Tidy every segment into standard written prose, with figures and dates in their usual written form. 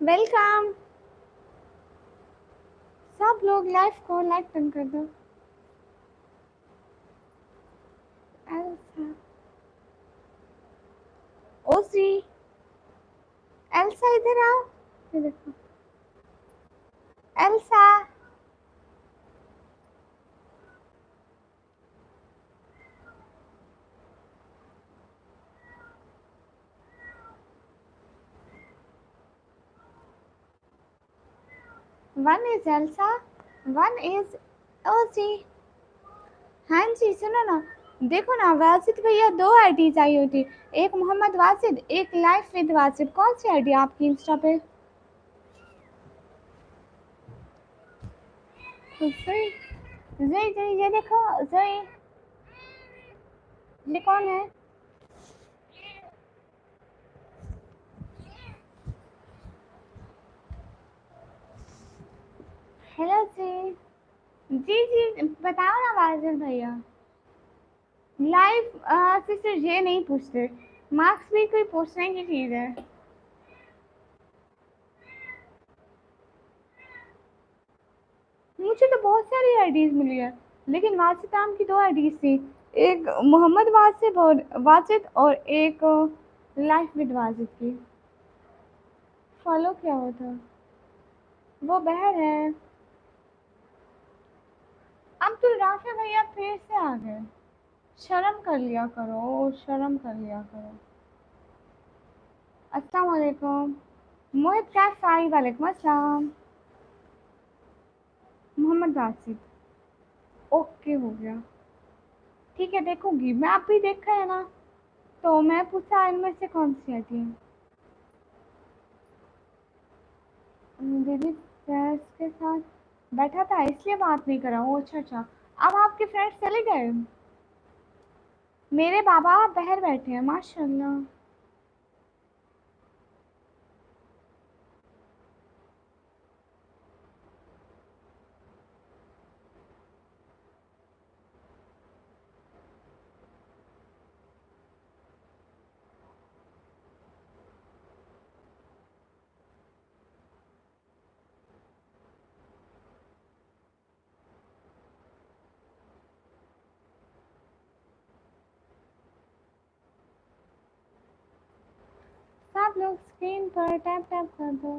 Welcome. सब लोग live को लाइक डन कर दो। एल्सा, ओसी, एल्सा इधर आओ। ये देखो, Elsa. One is Elsa, one is OC. हाँ जी, सुनो ना, देखो ना, वासिद भैया 2 आईडीज आई हुई थी, एक मोहम्मद वासिद, एक लाइफ विद वासिद। कौन सी आईडी आपकी इंस्टा पे? जोई, जोई जोई, ये देखो जोई, ये कौन है? हेलो जी। जी जी, बताओ ना वासिद भैया। लाइफ सिर्फ ये नहीं पूछते, मार्क्स भी कोई पूछने की चीज़ है। मुझे तो बहुत सारी आईडीज मिली है, लेकिन वासिद नाम की 2 आईडीज थी, एक मोहम्मद वासिद और एक लाइफ विद वासिद की। फॉलो क्या होता? वो बहर है। अब्दुल राफे भैया फिर से आ गए। शर्म कर लिया करो, शर्म कर लिया करो। अस्सलाम वालेकुम। मोहित कैफाई, वालेकुम अस्सलाम। मोहम्मद वासिद, ओके हो गया। ठीक है, देखूंगी मैं। आप भी देखा है ना, तो मैं पूछा इनमें से कौन सी आती है। दीदी फ्रेंड्स के साथ बैठा था इसलिए बात नहीं करा। ओ अच्छा अच्छा, अब आपके फ्रेंड्स चले गए। मेरे बाबा बाहर बैठे हैं माशाल्लाह। सब लोग स्क्रीन पर टैप टैप कर दो।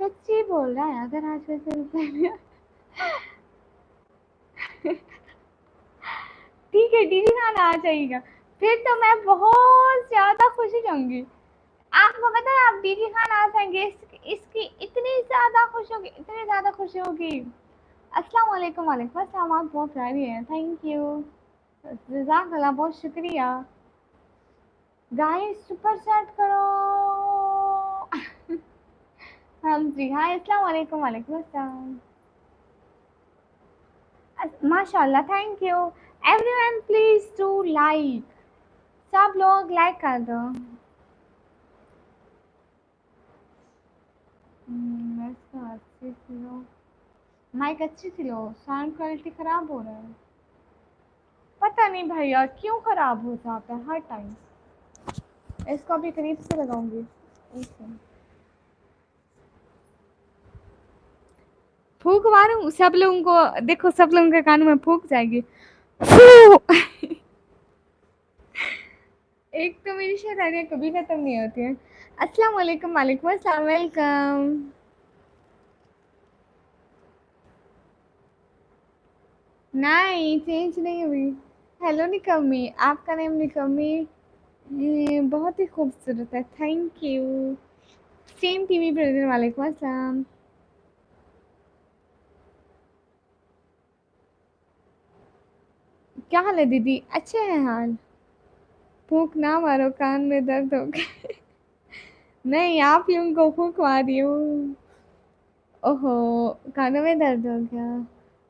सच्ची बोल रहा है, अगर आज वैसे रुपए ठीक है, दीदी खाना आ जाएगा, फिर तो मैं बहुत ज्यादा खुश हो जाऊंगी। आपको पता है, आप दीदी खान आ जाएंगे, इसकी इतनी ज्यादा खुश होगी, इतनी ज्यादा खुश होगी। अस्सलाम वालेकुम। वालेकुम अस्सलाम। आप बहुत प्यारी हैं, थैंक यू। जज़ाकल्लाह, बहुत शुक्रिया। गाइस सुपर चैट करो। हाँ जी, हाँ, अस्सलाम वालेकुम। वालेकुम अस्सलाम। माशाल्लाह, thank you. Everyone please do like. सब लोग लाइक कर दो। इसका अच्छी सी लो, माइक अच्छी सी लो, साउंड क्वालिटी खराब हो रहा है। पता नहीं भैया क्यों खराब हो जाता है हर टाइम। इसको अभी करीब से लगाऊंगी। फूक मारूं सब लोगों को, देखो सब लोगों के कानों में फूक जाएगी। फू। एक तो मेरी शैतानियाँ कभी खत्म नहीं होती हैं। अस्सलाम वालेकुम। वालेकुम अस्सलाम, वेलकम। नहीं, चेंज नहीं हुई। हेलो निकम्मी, आपका नेम निकम्मी। बहुत ही खूबसूरत है, thank you. Same TV brother, वालेकुम अस्सलाम। क्या हाल है दीदी? अच्छे हैं हाल। फूक ना मारो, कान में दर्द हो गया। नहीं, आप लोगों को फूक मारी हूँ। ओहो, कानों में दर्द हो गया।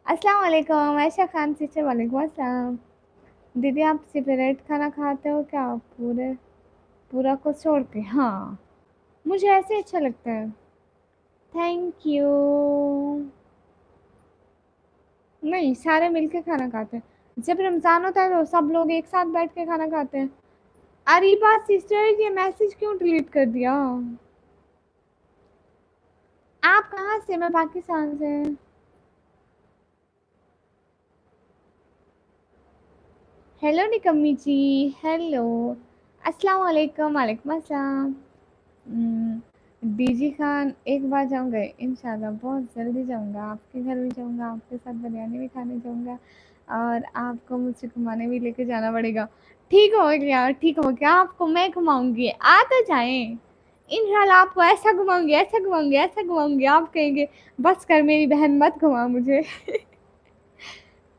अस्सलाम वालेकुम आयशा खान सिस्टर, वालेकुम अस्सलाम। दीदी आप सिगरेट खाना खाते हो क्या? पूरे पूरा को छोड़ के? हाँ, मुझे ऐसे अच्छा लगता है। Thank you. नहीं, सारे मिलके खाना खाते हैं। जब रमज़ान होता है तो सब लोग एक साथ बैठ के खाना खाते हैं। अरीबा सिस्टर, ये मैसेज क्यों डिलीट कर दिया? आप कहाँ से? मैं पाकिस्तान से। हेलो निकम्मी जी। हेलो। अस्सलाम वालेकुम। वालेकुम अस्सलाम। डीजी खान एक बार जाऊंगा इंशाल्लाह, बहुत जल्दी जाऊंगा, आपके घर भी जाऊंगा, आपके साथ बिरयानी भी खाने जाऊंगा और आपको मुझसे घुमाने भी लेके जाना पड़ेगा। ठीक हो गया, ठीक हो गया, आपको मैं घुमाऊंगी, आ तो जाएं। इंशाल्लाह आपको ऐसा घुमाऊंगी, ऐसा घुमाऊंगी, ऐसा घुमाऊंगी, आप कहेंगे बस कर मेरी बहन मत घुमा मुझे।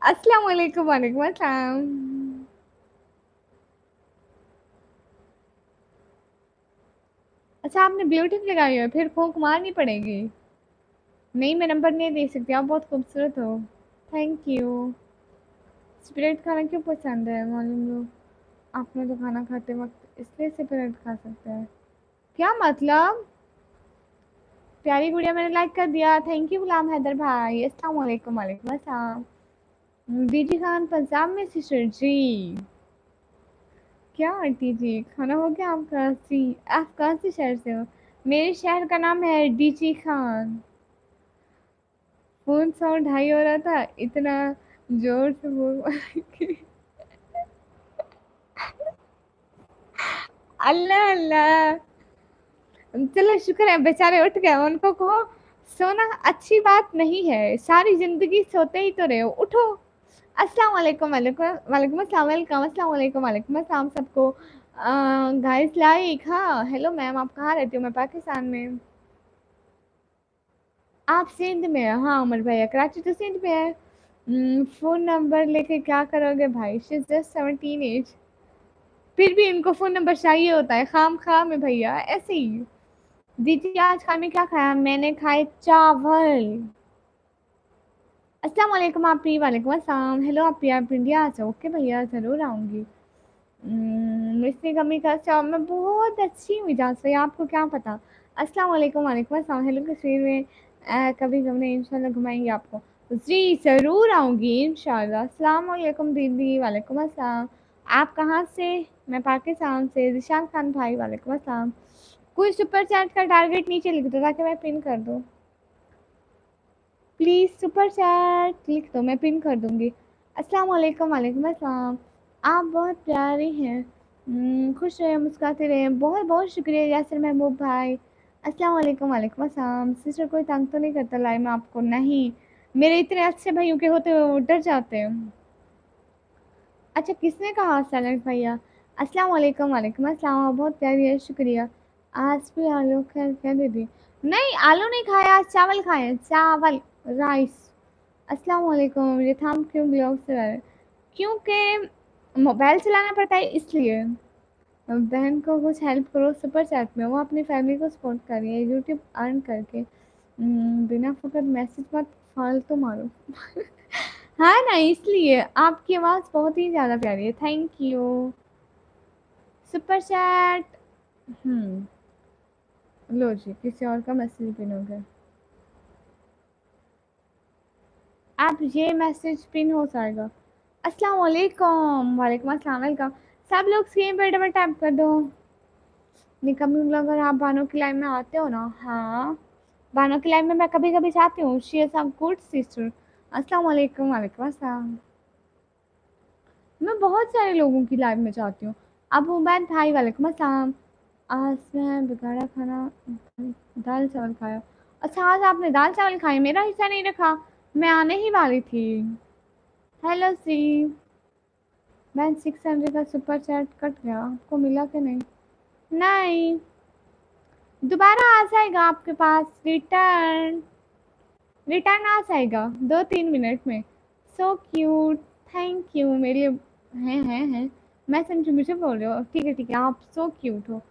अस्सलाम वालेकुम। वालेकुम अस्सलाम। अच्छा आपने ब्लूटूथ लगाई है, फिर फूंक मारनी पड़ेगी। नहीं मैं नंबर नहीं दे सकती, आप बहुत खूबसूरत हो। Thank you. स्प्रेड खाना क्यों पसंद है मालूम लो? आपने तो खाना खाते वक्त इसलिए स्प्रेड खा सकते हैं। क्या मतलब? प्यारी गुड़िया मैंने लाइक कर दिया, थैंक यू गुलाम हैदर भाई। अस्सलाम वालेकुम। वालेकुम अस्सलाम। डीजी खान पंजाब में सिस्टर जी। क्या आंटी जी, खाना हो गया आपका? सी आप कौन से शहर से हो? मेरे शहर का नाम है DG Khan. Phone sound high हो रहा था, इतना जोर से बोल। अल्लाह अल्लाह। चलो शुक्र है बेचारे उठ गए, उनको कहो सोना अच्छी बात नहीं है, सारी जिंदगी सोते ही तो रहे हो, उठो। अस्सलाम वालेकुम। वालेकुम वालेकुम अस्सलाम। वेलकम। अस्सलाम वालेकुम। वालेकुम अस्सलाम सबको। गाइस लाइक, हाँ हेलो मैम, आप कहाँ रहती हो? मैं पाकिस्तान में। आप सिंध में हो? हाँ उमर भैया कराची तो सिंध में है। फोन नंबर लेके क्या करोगे भाई, शी इज जस्ट 17 एज। फिर भी इनको फोन नंबर चाहिए होता है खाम खा में भैया, ऐसे ही। दीदी आज खाने में क्या खाया? मैंने खाए चावल। अस्सलाम वालेकुम आप भी। वालेकुम अस्सलाम। हेलो आप भी, आप इंडिया आ जाओ। ओके भैया ज़रूर आऊँगी। मिस्री कमी का चाव मैं बहुत अच्छी मिजाज से, आपको क्या पता। अस्सलाम वालेकुम। वालेकुम अस्सलाम। हेलो कश्मीर में कभी घूमने इंशाल्लाह घुमाएंगे आपको। जी ज़रूर आऊँगी इंशाल्लाह। अस्सलाम वालेकुम दीदी। वालेकुम अस्सलाम। आप कहाँ से? मैं पाकिस्तान से। जिशान खान भाई वालेकुम अस्सलाम। कोई सुपर चैट का टारगेट नीचे लिख दो ताकि मैं पिन कर दूँ। प्लीज़ सुपर चैट लिख दो, मैं पिन कर दूँगी। अस्सलाम वालेकुम। वालेकुम अस्सलाम। आप बहुत प्यारे हैं। खुश रहें, मुस्कुराते रहें। बहुत बहुत शुक्रिया यासिर महबूब भाई। अस्सलाम वालेकुम। वालेकुम अस्सलाम। सिस्टर कोई तंग तो नहीं करता लाइव में आपको? नहीं, मेरे इतने अच्छे भाइयों के होते हुए वो डर जाते हैं। अच्छा किसने कहा साइलेंट भैया? अस्सलाम वालेकुम। वालेकुम अस्सलाम। आप बहुत प्यारी है, शुक्रिया। आज भी आलू खैर क्या दीदी? नहीं आलू नहीं खाया, आज चावल खाए, चावल राइस। अस्सलाम वालेकुम। ये थाम क्यों ब्लॉग से रहा है? क्योंकि मोबाइल चलाना पड़ता है इसलिए। बहन को कुछ हेल्प करो सुपर चैट में, वो अपनी फैमिली को सपोर्ट कर रही है यूट्यूब अर्न करके। बिना फुकट मैसेज मत फालतू मारो। हाँ ना, इसलिए आपकी आवाज़ बहुत ही ज़्यादा प्यारी है, थैंक यू। Super chat. लो जी, किसी और का मैसेज पिन हो गया। आप ये मैसेज पिन हो जाएगा। अस्सलाम वालेकुम। वालेकुम अस्सलाम। वेलकम। सब लोग स्क्रीन पर डबल टैप कर दो। निकम्मी ब्लॉगर आप बानो की लाइव में आते हो ना? हाँ बानो की लाइव में मैं कभी कभी जाती हूँ, she is a good sister. अस्सलाम वालेकुम। वालेकुम अस्सलाम। मैं बहुत सारे लोगों की लाइव में जाती हूँ। अब उबैद भाई वालेकुम अस्सलाम। आज मैं बिगाड़ा खाना, दाल चावल खाया। अच्छा आज आपने दाल चावल खाए, मेरा हिस्सा नहीं रखा, मैं आने ही वाली थी। हेलो सी। मैं 600 का सुपर चैट कट गया, आपको मिला कि नहीं? नहीं, दोबारा आ जाएगा आपके पास, रिटर्न। रिटर्न आ जाएगा 2-3 मिनट में। So cute. थैंक यू मेरे। हैं मैं समझू मुझे बोल रहे हो, ठीक है ठीक है, आप सो क्यूट हो।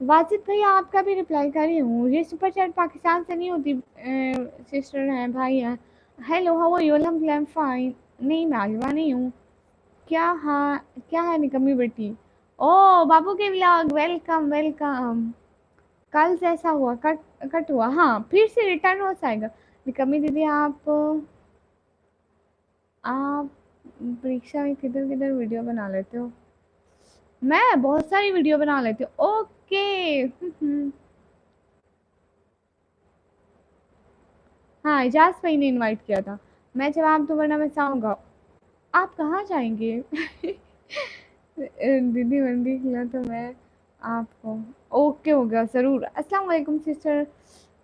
वाजिद भैया आपका भी रिप्लाई कर रही हूँ, ये सुपर चैट पाकिस्तान से नहीं होती। सिस्टर हैं भाई हैं। Hello how are you? अल्हम्दुलिल्लाह फाइन। नहीं मैं आलिमा नहीं हूँ। क्या हाँ, क्या है निकम्मी बेटी? ओ बाबू के व्लॉग, वेलकम वेलकम। कल जैसा हुआ कट कट हुआ, हाँ फिर से रिटर्न हो जाएगा। निकम्मी दीदी आप परीक्षा में किधर किधर वीडियो बना लेते हो? मैं बहुत सारी वीडियो बना लेती हूँ। ओके। हाँ, इजाज़ भाई ने इनवाइट किया था। मैं जवाब दूँ वरना मैं जाऊँगा। आप कहाँ जाएँगे? दीदी मंदी खिला तो मैं आपको ओके हो गया ज़रूर। अस्सलाम वालेकुम सिस्टर।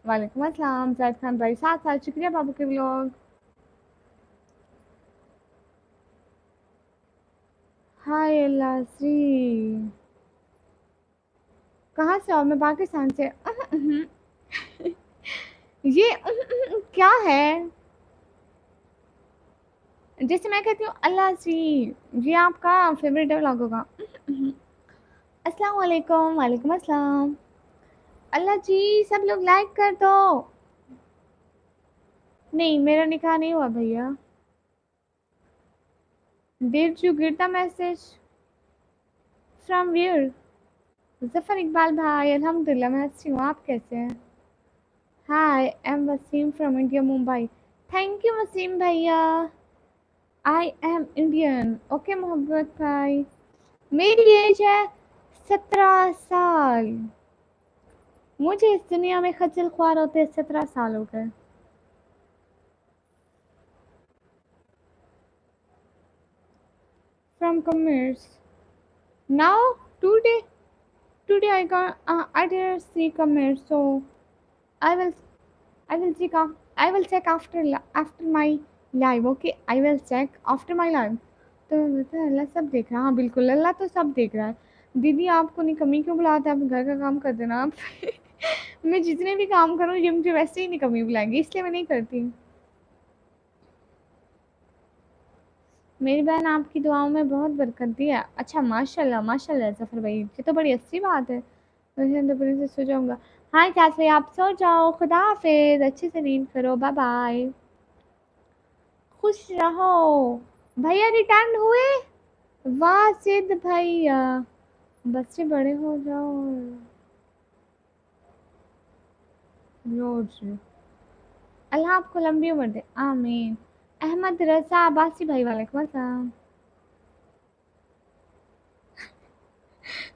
वालेकुम अस्सलाम ज़ैद खान भाई 7 साल शुक्रिया बाबू के व्लॉग। हाय लाज़ी कहाँ से हो? मैं पाकिस्तान से। ये क्या है? जैसे मैं कहती हूँ अल्लाह जी, ये आपका फेवरेट डायलॉग होगा। अस्सलाम वालेकुम, वालेकुम अस्सलाम। अल्लाह जी सब लोग लाइक कर दो। नहीं मेरा निकाह नहीं हुआ भैया। Did you get the message from where? Zafar Iqbal भाई अल्हम्दुलिल्लाह मैं अच्छी हूँ, आप कैसे हैं? Hi I am Waseem from India Mumbai. Thank you Waseem भैया। I M Indian. ओके मोहब्बत भाई। मेरी एज है 17 साल। मुझे इस दुनिया में खज्जल ख्वार होते 17 साल हो गए। From commerce. Now today today I didn't see commerce, so I will I will check I will check after my live. Okay, I will check after my live. तो मतलब अल्लाह सब देख रहा है। हाँ बिल्कुल अल्लाह तो सब देख रहा है। दीदी आपको नहीं कमी क्यों बुलाते? आप घर का काम कर देना आप। मैं जितने भी काम करूँ ये मुझे वैसे ही नहीं कमी बुलाएंगी, इसलिए मैं नहीं करती। मेरी बहन आपकी दुआओं में बहुत बरकत दी है। अच्छा माशाल्लाह माशाल्लाह जफर भाई, ये तो बड़ी अच्छी बात है। मुझे दोपहर से सो जाऊंगा। हाँ चाची आप सो जाओ, खुदा हाफिज, अच्छे से नींद करो, बाय बाय। खुश रहो। भैया रिटर्न हुए? वाह सिद्ध भैया, बच्चे बड़े हो जाओ। रोज अल्लाह आपको लंबी उम्र दे, आमीन। अहमद रजा अब्बासी भाई वालेकुम अस्सलाम।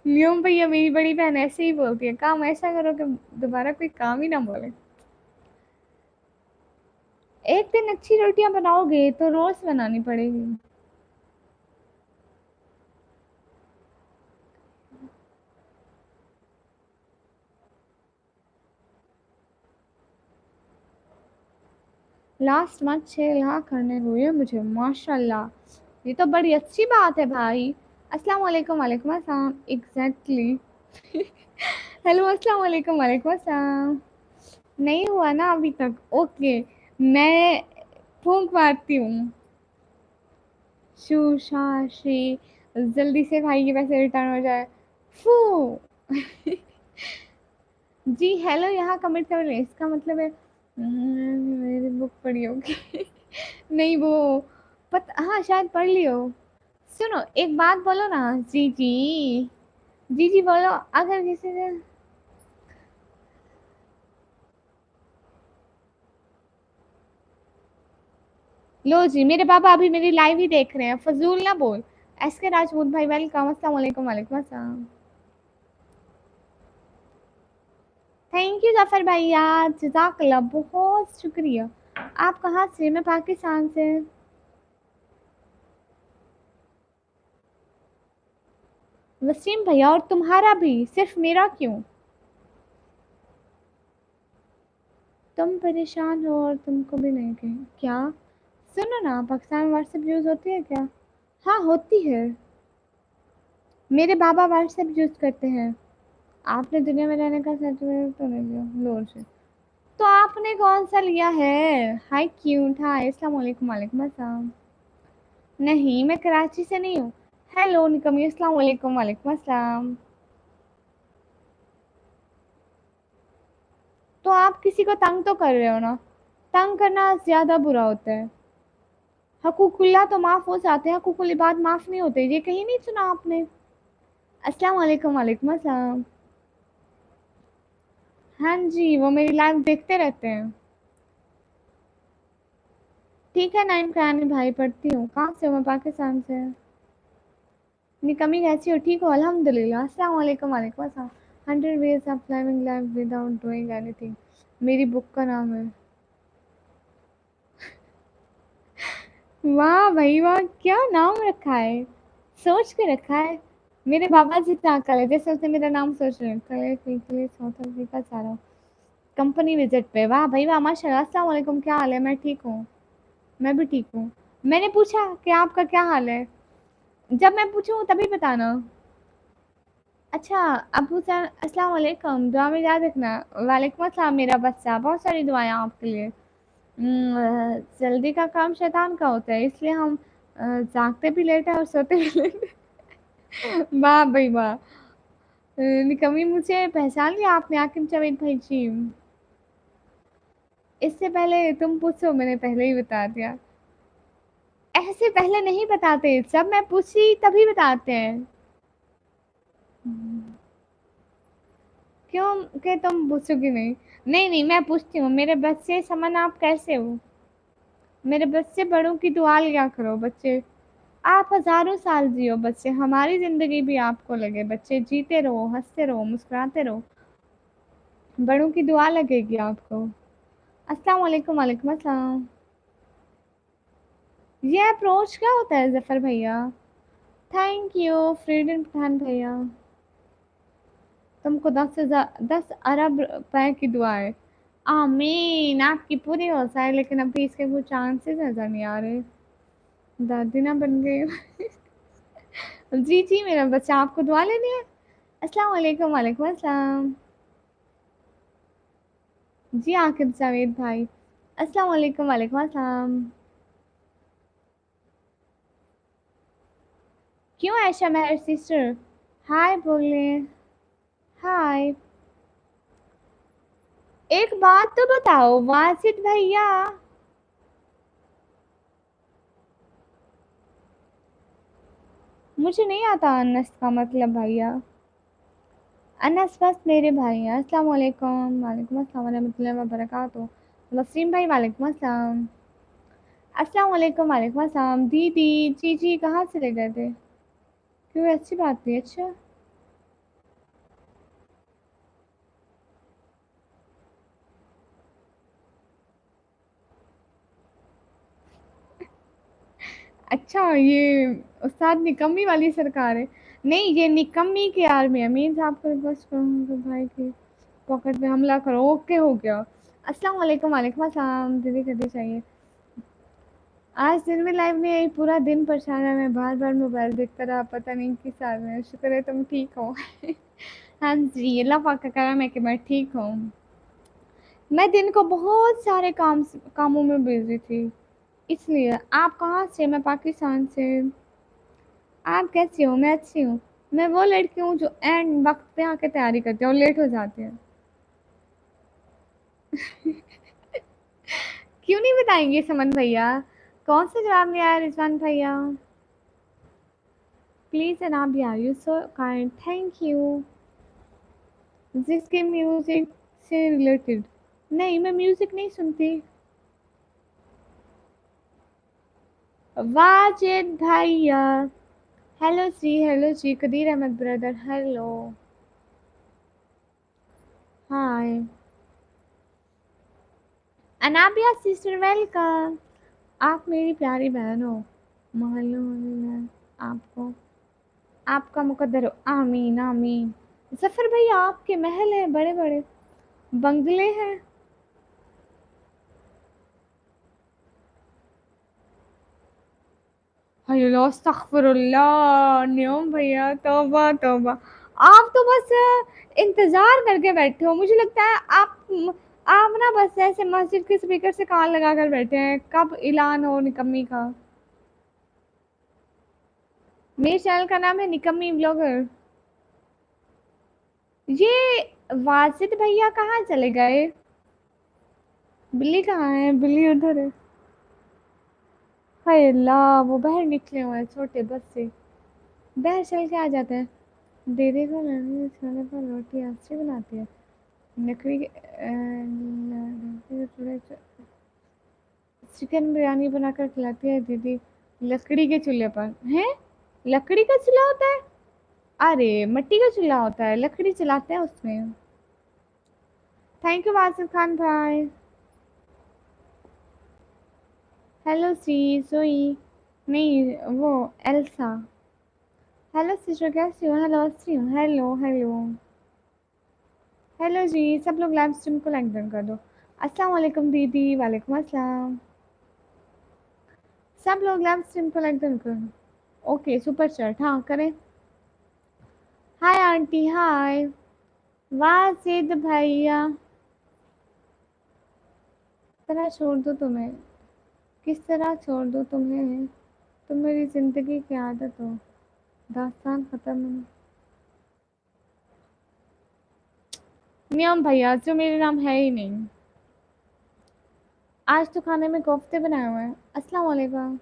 न्यूम भैया मेरी बड़ी बहन ऐसे ही बोलती है, काम ऐसा करो कि दोबारा कोई काम ही ना बोले। एक दिन अच्छी रोटियां बनाओगे तो रोज बनानी पड़ेगी। लास्ट मंथ 6 लाख करने हुए मुझे, माशाल्लाह। ये तो बड़ी अच्छी बात है भाई। अस्सलाम वालेकुम, वालेकुम अस्सलाम। एग्जैक्टली। हेलो अस्सलाम वालेकुम, वालेकुम अस्सलाम। नहीं हुआ ना अभी तक? ओके, मैं फूंक मारती हूँ। शू शा श्री, जल्दी से भाई के पैसे रिटर्न हो जाए। फू। जी हेलो यहाँ कमेंट कर रहे हैं, इसका मतलब है मेरी बुक पढ़ी होगी। नहीं वो पता, हाँ शायद पढ़ ली हो। सुनो एक बात बोलो ना। जी जी, जी जी बोलो। अगर किसी ने लो जी, मेरे पापा अभी मेरी लाइव ही देख रहे हैं, फजूल ना बोल। एस के राजपूत भाई वेलकम, अस्सलाम वालेकुम, वालेकुम अस्सलाम। थैंक यू जफर भैया, जजाकल्ला बहुत शुक्रिया। आप कहाँ से? मैं पाकिस्तान से। वसीम भैया और तुम्हारा भी, सिर्फ मेरा क्यों? तुम परेशान हो और तुमको भी नहीं कहीं क्या? सुनो ना, पाकिस्तान में व्हाट्सएप यूज़ होती है क्या? हाँ होती है। मेरे बाबा व्हाट्सएप यूज़ करते हैं। आपने दुनिया में रहने का सर्टिफिकेट तो नहीं लिया लोर से? तो आपने कौन सा लिया है? हाय क्यूट, हाय अस्सलाम वालेकुम, वालेकुम अस्सलाम। नहीं मैं कराची से नहीं हूँ। हेलो निकमी, अस्सलाम वालेकुम, वालेकुम अस्सलाम। तो आप किसी को तंग तो कर रहे हो ना? तंग करना ज्यादा बुरा होता है। हकूकुल्लाह तो माफ हो जाते हैं, हकूकुल इबाद माफ नहीं होते, ये कहीं नहीं सुना आपने? अस्सलाम वालेकुम, वालेकुम अस्सलाम। हाँ जी वो मेरी लाइव देखते रहते हैं। ठीक है नाइम करानी भाई, पढ़ती हूँ। कहाँ से हो? मैं पाकिस्तान से। निकमी कैसी हो? ठीक हो? अल्हम्दुलिल्लाह। अस्सलाम वालेकुम, वालेकुम अस्सलाम। 100 ways of living life without doing anything, मेरी बुक का नाम है। वाह भाई वाह, क्या नाम रखा है, सोच के रखा है। मेरे बाबा जी की अक्ल है, जैसे उसने मेरा नाम सोच रखा है, क्विकली साउथ अफ्रीका जा रहा हूँ कंपनी विजिट पे। वाह भाई वाह, माशाल्लाह। अस्सलाम वालेकुम, क्या हाल है? मैं ठीक हूँ। मैं भी ठीक हूँ। मैंने पूछा कि आपका क्या हाल है? जब मैं पूछूं तभी बताना। अच्छा, अबू सर अस्सलाम वालेकुम, दुआ में याद रखना। वालेकुम अस्सलाम मेरा बच्चा, बहुत सारी दुआएं आपके लिए। जल्दी का काम शैतान का होता है, इसलिए हम जागते भी लेट है और सोते भी लेट है। वाह भाई वाह। कभी मुझे पहचान लिया आपने आकिब जावेद भाई जी? इससे पहले तुम पूछो, मैंने पहले ही बता दिया। ऐसे पहले नहीं बताते, जब मैं पूछी तभी बताते हैं। क्यों कि तुम पूछोगी नहीं? नहीं नहीं, मैं पूछती हूँ। मेरे बच्चे समन, आप कैसे हो? मेरे बच्चे, बड़ों की दुआ लिया करो बच्चे। आप हजारों साल जियो बच्चे, हमारी जिंदगी भी आपको लगे बच्चे। जीते रहो, हंसते रहो, मुस्कुराते रहो, बड़ों की दुआ लगेगी आपको। अस्सलाम वालेकुम। वालेकुम अस्सलाम। ये अप्रोच क्या होता है जफर भैया? थैंक यू फ्रीडम पठान भैया। तुमको 10 अरब रुपए की दुआ है। आमीन, आपकी पूरी हो जाए, लेकिन अभी इसके कुछ चांसेस नजर नहीं आ रहे। दादी ना बन गई हो। जी जी मेरा बच्चा, आपको दुआ लेनी है? अस्सलाम वालेकुम। वालेकुम अस्सलाम। जी आकिब जावेद भाई, अस्सलाम वालेकुम। वालेकुम अस्सलाम। क्यों ऐशा मेहर सिस्टर? हाय बोले। हाय। एक बात तो बताओ वाजिद भैया। मुझे नहीं आता अनस का मतलब भैया। अनस बस मेरे भाई हैं। अस्सलाम वालेकुम। वालेकुम अस्सलाम वरहमतुल्लाहि वबरकातुहू। वसीम भाई वालेकुम अस्सलाम। अस्सलाम वालेकुम। वालेकुम अस्सलाम। दीदी जी जी कहाँ चले गए थे? क्यों, अच्छी बात थी। अच्छा, अच्छा ये उस्ताद निकम्मी वाली सरकार है। नहीं, ये निकम्मी की आर्मी है। मीन्स आपको रिक्वेस्ट करूँगा भाई की पॉकेट में हमला करो। ओके हो गया। अस्सलाम वालेकुम। वालेकुम अस्सलाम। दीदी करनी चाहिए। आज दिन में लाइव नहीं आई, पूरा दिन परेशान है। मैं बार बार मोबाइल देखता रहा, पता नहीं किस हाल में। शुक्र है तुम ठीक हो। हाँ जी, अल्लाह पाक का करम है कि मैं ठीक हूँ। मैं दिन को बहुत सारे कामों में बिजी थी, इसलिए। आप कहाँ से? मैं पाकिस्तान से। आप कैसी हो? मैं अच्छी हूँ। मैं वो लड़की हूँ जो एंड वक्त पे आके तैयारी करती है और लेट हो जाती है। क्यों नहीं बताएंगे समन भैया? कौन सा जवाब नहीं आया रिजवान भैया? प्लीज अनाब यार, you so kind, thank you. जिसके म्यूजिक से रिलेटेड। नहीं, मैं म्यूजिक नहीं सुनती। वाजिद भैया। हेलो जी, हेलो जी। Qadeer Ahmed brother, hello. Hi. Anabia sister, welcome. आप मेरी प्यारी बहन हो। मोहल्लों में आपको, आपका मुकद्दर हो। आमीन आमीन। जफर भैया, आपके महल हैं, बड़े बड़े बंगले हैं। हाय अल्लाह, अस्तगफिरुल्लाह। न्योम भैया, तौबा तौबा। आप तो बस इंतजार करके बैठे हो, मुझे लगता है। आप ना बस ऐसे मस्जिद के स्पीकर से कान लगा कर बैठे हैं, कब ऐलान हो निकम्मी का। मेरे चैनल का नाम है निकम्मी ब्लॉगर। ये वाजिद भैया कहाँ चले गए? बिल्ली कहाँ है? बिल्ली उधर है। हाय अल्लाह, वो बाहर निकले हुए हैं छोटे बस से। बाहर चल के आ जाते हैं। दीदी को लड़की खाने पर रोटी अच्छी बनाती है। लकड़ी के चिकन बिरयानी बनाकर खिलाती है दीदी, लकड़ी के चूल्हे पर। हैं? लकड़ी का चूल्हा होता है? अरे मिट्टी का चूल्हा होता है, लकड़ी चलाते हैं उसमें। थैंक यू वासिफ खान भाई। हेलो सी सोई। नहीं वो एल्सा। हेलो सिस्टर कैसी हो? हेलो अस्सी हूँ। Hello hello. हेलो जी, सब लोग लाइव स्ट्रीम को लाइक डन कर दो। अस्सलाम वालेकुम दीदी। वालेकुम अस्सलाम। सब लोग लाइव स्ट्रीम को लाइक डन कर दो। ओके सुपर चैट हाँ करें। हाय आंटी हाय। वाह सिद्ध भैया। तरह छोड़ दो तुम्हें। किस तरह छोड़ दो तुम्हें। तुम मेरी जिंदगी की आदत हो। दास्तान खत्म। नियम भैया जो मेरे नाम है ही नहीं। आज तो खाने में कोफ्ते बनाए हुए हैं। अस्सलाम वालेकुम।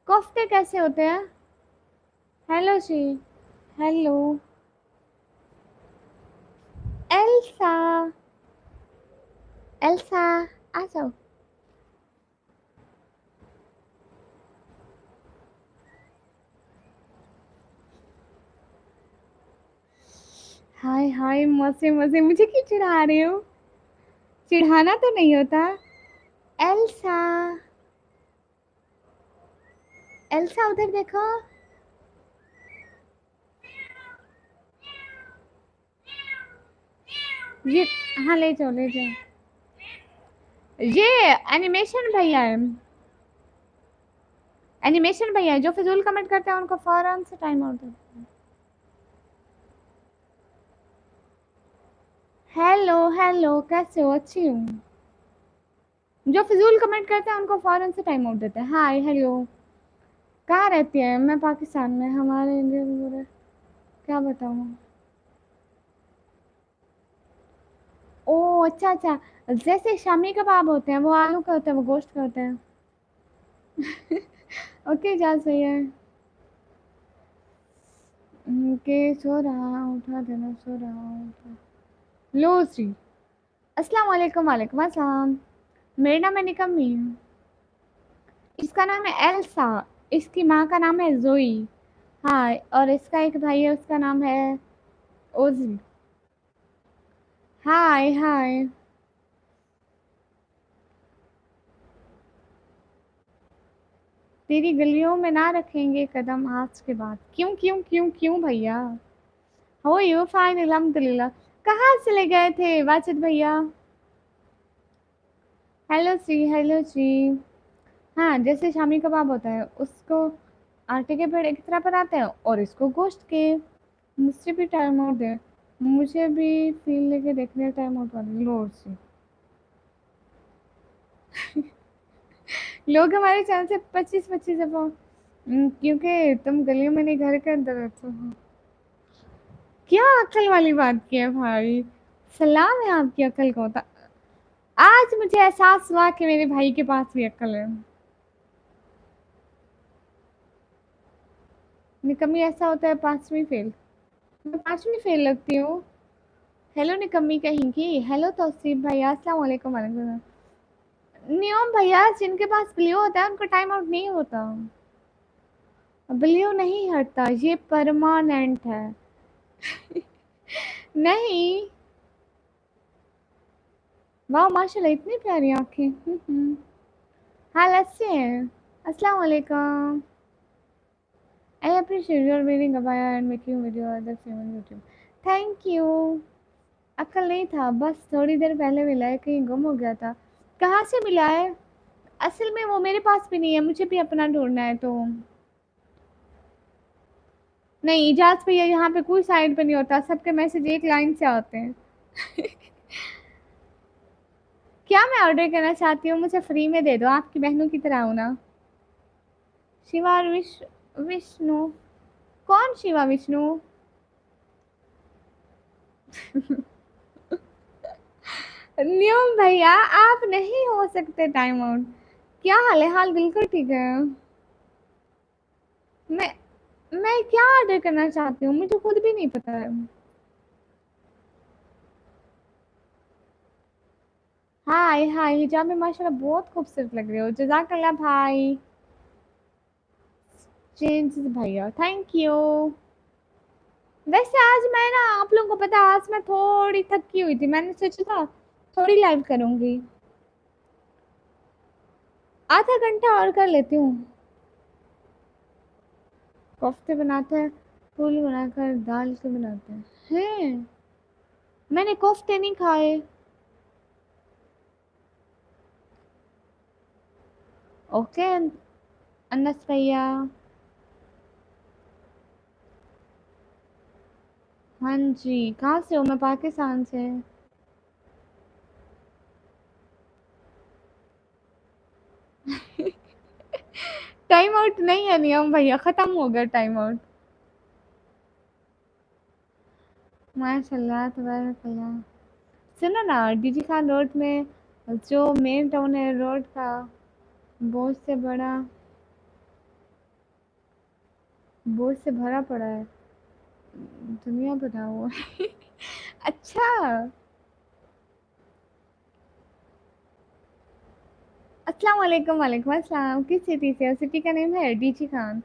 कोफ्ते कैसे होते हैं? हेलो जी। हेलो। एल्सा। एल्सा आ जाओ। हाय हाय मजे मजे मुझे क्यों चिढ़ा रहे हो? चिढ़ाना तो नहीं होता। एल्सा। एल्सा उधर देखो। ये हाँ ले जाओ ले जाओ। ये एनिमेशन भैया है। एनिमेशन भैया है जो फिजूल कमेंट करते हैं उनको फौरन से टाइम आउट दो। हेलो हेलो कैसे हो? अच्छी हूँ। जो फिजूल कमेंट करते हैं उनको फौरन से टाइम आउट देते हैं। Hi hello. कहाँ रहती है? मैं पाकिस्तान में। हमारे इंडिया में क्या बताऊँ। ओ अच्छा अच्छा। जैसे शामी कबाब होते हैं वो आलू का होता है वो गोश्त का होता है। ओके जा सही है। के सो रहा उठा देना सो रहा उठा। लो श्री। अस्सलाम वालेकुम। वालेकुम अस्सलाम। मेरा नाम है निकम्मी। इसका नाम है एल्सा। इसकी माँ का नाम है जोई। हाँ और इसका एक भाई है उसका नाम है ओजी। हाय हाय। तेरी गलियों में ना रखेंगे कदम आज के बाद। क्यों क्यों क्यों क्यों भैया? हो यू फाइन अल्हम्दुलिल्लाह। कहाँ चले गए थे वाजिद भैया? हेलो सी हेलो जी। हाँ जैसे शामी कबाब होता है उसको आटे के पेड़े की तरह बनाते हैं और इसको गोश्त के। मुझसे भी टाइम आउट दे। मुझे भी फील लेके देखने टाइम आउट वाली लो सी। लोग हमारे चैनल से 25-25 दफा क्योंकि तुम गलियों में नहीं घर के अंदर रहते हो। क्या अक्ल वाली बात की है भाई? सलाम है आपकी अक्ल को। आज मुझे एहसास हुआ कि मेरे भाई के पास भी अक्ल है। निकम्मी ऐसा होता है पांचवी फेल। मैं पांचवी फेल लगती हूँ। हेलो निकम्मी कहीं की। हेलो तौसीफ भैया अस्सलाम वालेकुम। वालेकुम। नियम भैया जिनके पास ब्लियो होता है उनको टाइम आउट नहीं होता। ब्लियो नहीं हटता ये परमानेंट है। नहीं। वाह माशाल्लाह इतनी प्यारी आंखें। हाँ लस्सी है। अस्सलाम वालेकुम। I appreciate your wearing abaya and making video other famous YouTube. Thank you. अक्ल नहीं था बस थोड़ी देर पहले मिला है कहीं गुम हो गया था। कहाँ से मिला है? असल में वो मेरे पास भी नहीं है मुझे भी अपना ढूंढना है तो। नहीं इजाज भैया यहाँ पे कोई साइड पे नहीं होता सबके मैसेज एक लाइन से आते हैं। क्या मैं ऑर्डर करना चाहती हूँ मुझे फ्री में दे दो आपकी बहनों की तरह हूँ ना। शिवा विष्णु। कौन शिवा विष्णु? न्यूम भैया आप नहीं हो सकते टाइम आउट। क्या हाल है? हाल बिल्कुल ठीक है। मैं मैं क्या ऑर्डर करना चाहती हूँ मुझे खुद भी नहीं पता है। हाय हाय हिजाब में माशाल्लाह बहुत खूबसूरत लग रहे हो। जजाकल्ला भाई। चेंज भैया थैंक यू। वैसे आज मैं ना आप लोगों को पता है, आज मैं थोड़ी थकी हुई थी मैंने सोचा था थोड़ी लाइव करूंगी। आधा घंटा और कर लेती हूँ। कोफ्ते बनाते हैं, फूल बनाकर दाल के बनाते हैं। मैंने कोफ्ते नहीं खाए। ओके अनस भैया। हाँ जी, कहाँ से हो? मैं पाकिस्तान से। टाइम आउट नहीं है नियम भैया, खत्म हो गया टाइम आउट। माशाल्लाह तबारकल्लाह। सुनो ना, डीजी खान रोड में जो मेन टाउन है रोड का, बहुत से बड़ा, बहुत से भरा पड़ा है। दुनिया बना हुआ है। अच्छा। अस्सलाम वालेकुम। वालेकुम अस्सलाम। किस सिटी से हो? सिटी का नेम है डीजी खान।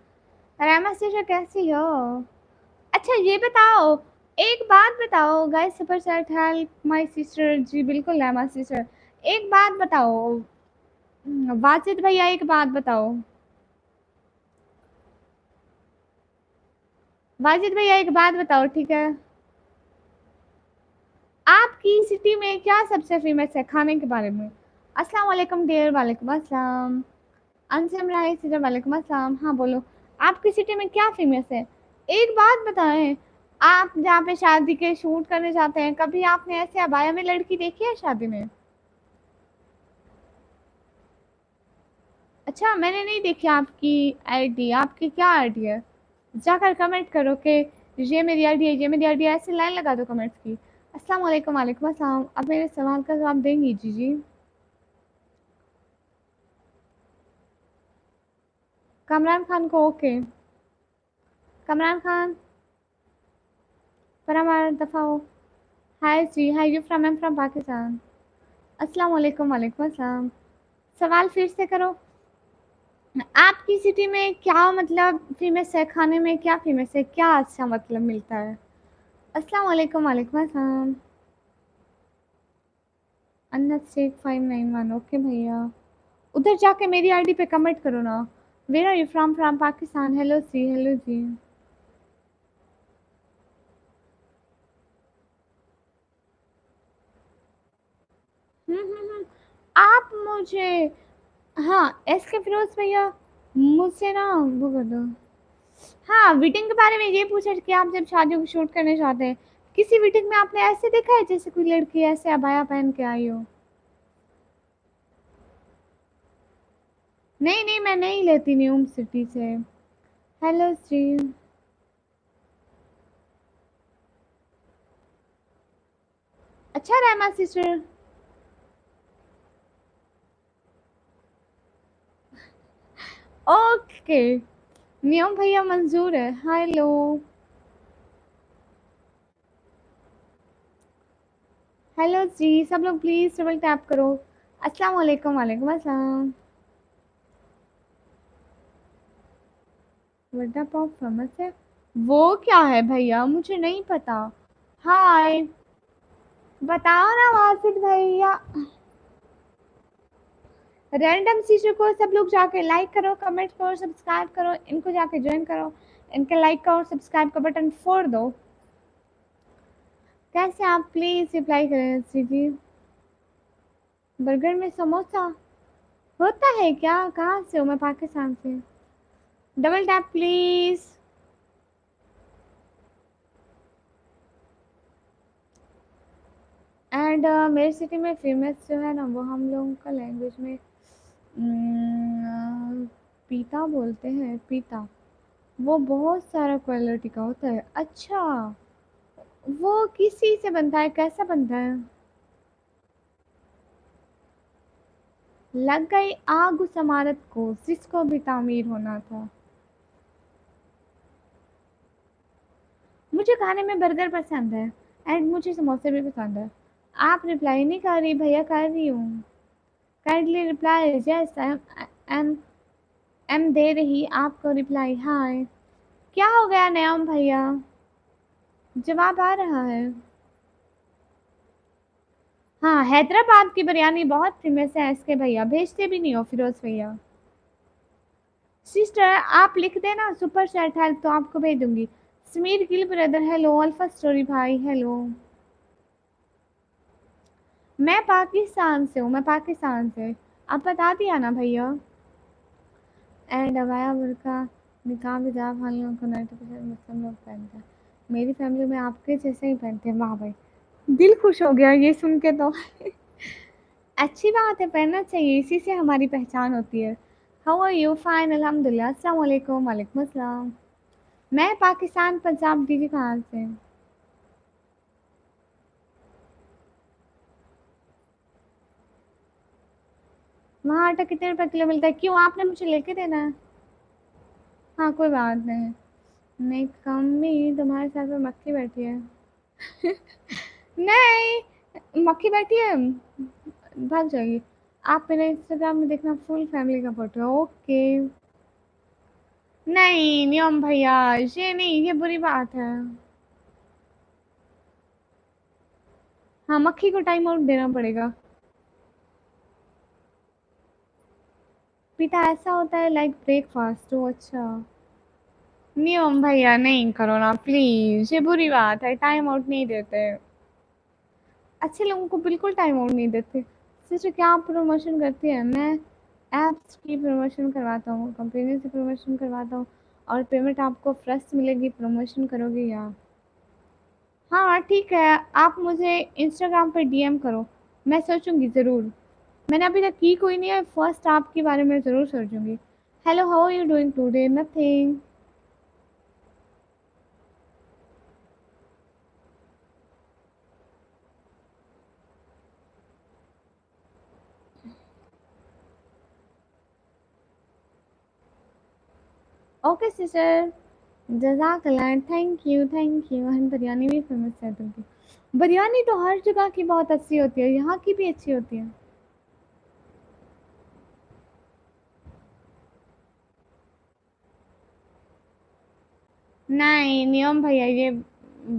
रहमा सिस्टर कैसी हो? अच्छा ये बताओ, एक बात बताओ guys, super chat help my sister. जी बिल्कुल रहमा सिस्टर। एक बात बताओ, वाजिद भैया एक बात बताओ। वाजिद भैया एक बात बताओ, ठीक है? आपकी सिटी में क्या सबसे फेमस है खाने के बारे में? अस्सलाम वालेकुम डियर। वालेकुम अस्सलाम। अनसम राय सिस्टर वालेकुम अस्सलाम। हाँ बोलो, आपकी सिटी में क्या फेमस है? एक बात बताएं, आप जहाँ पे शादी के शूट करने जाते हैं, कभी आपने ऐसे अबाया में लड़की देखी है शादी में? अच्छा, मैंने नहीं देखी आपकी आईडी। आपकी क्या आईडी है? जाकर कमेंट करो कि ये मेरी आईडी है, ये मेरी आईडी है, ऐसे लाइन लगा दो कमेंट्स की। अस्सलाम वालेकुम। वालेकुम अस्सलाम। अब मेरे सवाल का जवाब देंगी जी जी? कमरान खान को ओके। कमरान खान पर हमारा दफा हो। हाय जी, hi you from? I am from Pakistan. अस्सलाम वालेकुम। वालेकुम अस्सलाम। सवाल फिर से करो। आपकी सिटी में क्या मतलब फेमस है खाने में? क्या फेमस है, क्या अच्छा मतलब मिलता है? अस्सलाम वालेकुम। वालेकुम अस्सलाम। अन्नत शेख 591 ओके भैया। उधर जाके मेरी आईडी पे कमेंट करो ना। Where are you from? From Pakistan. Hello जी, हेलो जी। हम्म। आप मुझे, हाँ एस के फिरोज भैया, मुझसे ना वो कर दो। हाँ, वेडिंग के बारे में ये पूछा कि आप जब शादियों को शूट करने जाते हैं, किसी वेडिंग में आपने ऐसे देखा है जैसे कोई लड़की ऐसे अबाया पहन के आई हो? नहीं नहीं, मैं नहीं लेती न्यूम सिटी से। हेलो जी। अच्छा रहमा सिस्टर। ओके, नियम भैया मंजूर है। हेलो। हेलो जी, सब लोग प्लीज डबल टैप करो। अस्सलाम वालेकुम। वालेकुम अस्सलाम। वड़ा पाव फेमस है? वो क्या है भैया, मुझे नहीं पता। हाय, बताओ ना वासिद भैया। रैंडम चीज़ों को सब लोग जाके लाइक करो, कमेंट करो, सब्सक्राइब करो, इनको जाके ज्वाइन करो, इनके लाइक का और सब्सक्राइब का बटन फोड़ दो। कैसे आप प्लीज रिप्लाई करें जी जी। बर्गर में समोसा होता है क्या? कहाँ से हो? मैं पाकिस्तान से। Double tap please. एंड मेरे सिटी में फेमस जो है ना, वो हम लोगों का लैंग्वेज में पीता बोलते हैं, पीता। वो बहुत सारा क्वालिटी का होता है। अच्छा, वो किस चीज़ से बनता है, कैसा बनता है? लग गई आग उस इमारत को जिसको भी तामीर होना था। मुझे खाने में बर्गर पसंद है एंड मुझे समोसे भी पसंद है। आप रिप्लाई नहीं कर रही भैया? कर रही हूँ। Kindly reply yes. एम एम दे रही आपको रिप्लाई। हाय। क्या हो गया नयम भैया? जवाब आ रहा है? हाँ, हैदराबाद की बिरयानी बहुत फेमस है। एसके भैया भेजते भी नहीं हो, फिरोज भैया। सिस्टर आप लिख देना सुपर चैट हेल्प तो आपको भेज दूंगी। Sameer Gill brother hello, alpha story भाई हेलो। मैं पाकिस्तान से हूँ, मैं पाकिस्तान से। आप बता दिया ना भैया। एंड अबाया बुर्का निकाह बिजा भाइयों को नाइट मुस्लिम लोग पहनते हैं। मेरी फैमिली में आपके जैसे ही पहनते हैं। वाह भाई, दिल खुश हो गया ये सुन के तो। अच्छी बात है, पहनना चाहिए, इसी से हमारी पहचान होती है। How are you? फाइन अल्हम्दुलिल्लाह। अस्सलाम वालेकुम। वालेकुम अस्सलाम। मैं पाकिस्तान पंजाब। दीदी कहाँ से? वहाँ आटा कितने रुपए किलो मिलता है? क्यों, आपने मुझे लेके देना है? हाँ कोई बात नहीं। नहीं कमी तुम्हारे साथ में मक्खी बैठी है। नहीं, मक्खी बैठी है, भाग जाएगी। आप मेरे इंस्टाग्राम में देखना, फुल फैमिली का फोटो है। ओके। नहीं नियम भैया, ये नहीं, ये बुरी बात है। हाँ, मक्खी को टाइम आउट देना पड़ेगा। पीता ऐसा होता है लाइक ब्रेकफास्ट। ओ अच्छा। नियम भैया नहीं करो ना प्लीज, ये बुरी बात है, टाइम आउट नहीं देते। अच्छे लोगों को बिल्कुल टाइम आउट नहीं देते। सिस्टर क्या आप प्रमोशन करती है? मैं ऐप्स की प्रमोशन करवाता हूँ, कंपनी से प्रमोशन करवाता हूँ। और पेमेंट आपको फर्स्ट मिलेगी, प्रमोशन करोगे या? हाँ ठीक है, आप मुझे इंस्टाग्राम पर डीएम करो, मैं सोचूंगी ज़रूर। मैंने अभी तक की कोई नहीं है, फर्स्ट आपके बारे में ज़रूर सोचूंगी। Hello, how are you doing today? Nothing. Okay sister, जज़ाकल्लाह, थैंक यू। हम बिरयानी भी फेमस है तुर्की। बिरयानी तो हर जगह की बहुत अच्छी होती है, यहाँ की भी अच्छी होती है। नहीं नियम भैया, ये